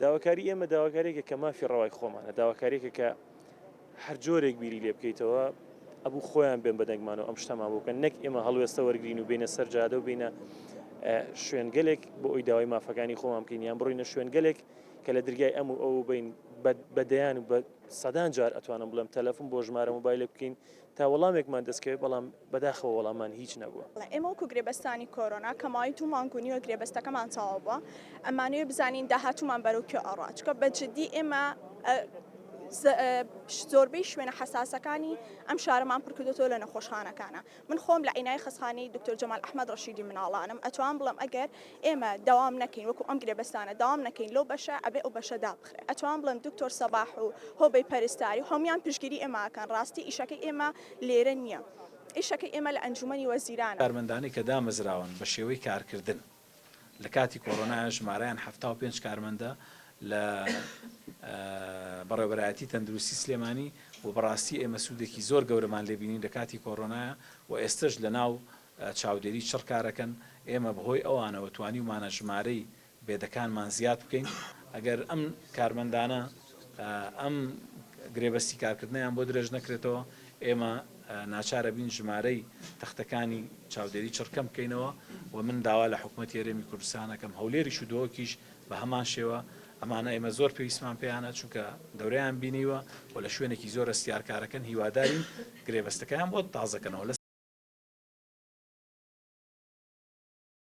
داواکاری ئێمە داواکاریێکە کە مافی ڕەوای خۆمانە، داواکاریێکە کە هەر جۆرێک بیری لێ بکەیتەوە ئەبوو خۆیان بێن بەدەنگمانەوە ئەم شتەمان بووکەن، نەک ئێمە هەڵوێستە وەرگین و بینە سەر جادە و بینە شوێنگەلێک بۆ ئەوی داوای مافەکانی خۆمان بکەین یان بڕۆینە شوێنگەلێک کە لە دەرگای ئەم و ئەو بین بەدەیان و بە سەدان جار ئەتوانم بڵێم تەلەفۆن بۆ ژمارە مۆبایلە بکەین تا وەڵامێکمان دەستکەوێت بەڵام بەداخەوە وەڵامان هیچ نەبووە. ئێمە وەکو گرێبەستانی کۆرۆنا کە ماوەی 2 مانگونیوە گرێبەستەکەمان تەواو بووە، ئەمانەوێت بزانین داهاتوومان بەرەو کوێ ئەڕا، چکە بەجددی ئێمە زۆربەی شوێنە حساسەکانی ئەم شارەمان پڕکردێتەوە لە نەخۆشخانەکانە. من خۆم لە عینای خستخانەی دکتۆر جەمال ئەحمەد ڕەشیدی مناڵانم ئەتوان بڵم ئەگەر ئێمە داوام نەکەین وەکو ئەم گرێبەستانە داوام نەکەین لەو بەشە ئەبێ ئەو بەشە دابخرێ. ئەتوان بڵێم دکتۆر سەباح و هۆبەی پەرستاری هەمویان پشتگیری ئێماکەن، ڕاستی ئیشەکەی ئێمە لێرە نییە. ئیشەکەی ئێمە لە ئەنجومەنی وەزیرانە. کارمەندانی کە دامەزراون بە شێوەی کارکردن لە کاتی کۆڕۆنا ژمارەیان 75 کارمەندە لە بەڕێوەبەرایەتی تەندروستی سلێمانی و بەڕاستی ئێمە سوودێکی زۆر گەورەمان لێبینین لە کاتی کۆڕۆنایە و ئێستش لە ناو چاودێری چڕکارەکەن ئێمە بەهۆی ئەوانەوە توانیمانە ژمارەی بێدەکانمان زیاد بکەین ئەگەر ئەم کارمەندانە ئەم گرێبەستی کارکردنیان بۆ درێژ نەکرێتەوە ئێمە ناچارە بین ژمارەی تەختەکانی چاودێری چڕکەم بکەینەوە و من داوا لە حکوومەتی هەرێمی کوردستانەکەم هەولێری شودۆکیش بە هەمان شێوە ئەمانە ئێمە زۆر پێویستمان پێیانە چونکە دەورەیان بینیوە و لە شوێنێکی زۆر ئەستیارکارەکەن هیوادارین گرێبەستەکەیان بۆ تازەکەنەوە.